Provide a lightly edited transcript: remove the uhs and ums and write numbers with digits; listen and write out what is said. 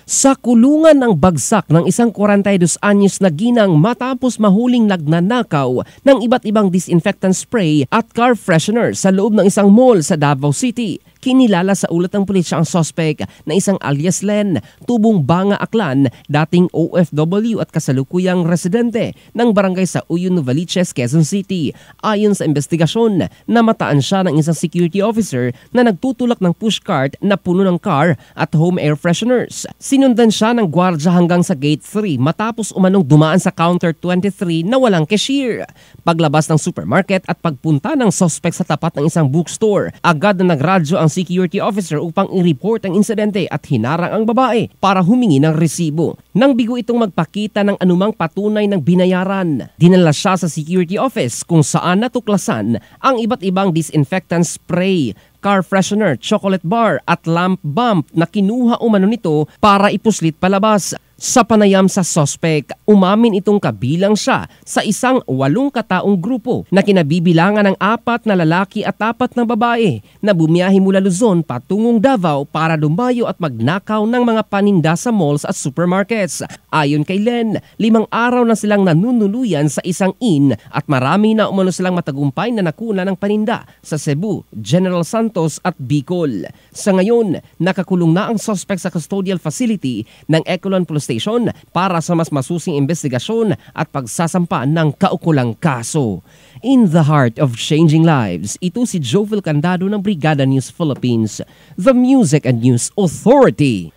Sa kulungan ng bagsak ng isang 42 anyos na ginang matapos mahuling nagnanakaw ng iba't ibang disinfectant spray at car freshener sa loob ng isang mall sa Davao City. Kinilala sa ulat ng pulisya ang suspect na isang alias Len, tubong Banga Aklan, dating OFW at kasalukuyang residente ng barangay sa Uyon, Novaliches, Quezon City. Ayon sa investigasyon, namataan siya ng isang security officer na nagtutulak ng pushcart na puno ng car at home air fresheners. Sinundan siya ng gwardya hanggang sa gate 3 matapos umanong dumaan sa counter 23 na walang cashier. Paglabas ng supermarket at pagpunta ng suspect sa tapat ng isang bookstore, agad na nagradyo ang security officer upang i-report ang insidente at hinarang ang babae para humingi ng resibo. Nang bigo itong magpakita ng anumang patunay ng binayaran, dinala siya sa security office kung saan natuklasan ang iba't ibang disinfectant spray, car freshener, chocolate bar at lamp bump na kinuha umano nito para ipuslit palabas. Sa panayam sa suspect, umamin itong kabilang siya sa isang 8 kataong grupo na kinabibilangan ng 4 na lalaki at 4 na babae na bumiyahe mula Luzon patungong Davao para dumayo at magnakaw ng mga paninda sa malls at supermarkets. Ayon kay Len, 5 araw na silang nanunuluyan sa isang inn at marami na umano silang matagumpay na nakuna ng paninda sa Cebu, General Santos at Bicol. Sa ngayon, nakakulong na ang suspect sa custodial facility ng Ecolon Police Station para sa mas masusing investigasyon at pagsasampa ng kaukulang kaso. In the heart of changing lives, ito si Jovel Candado ng Brigada News Philippines, the Music and News Authority.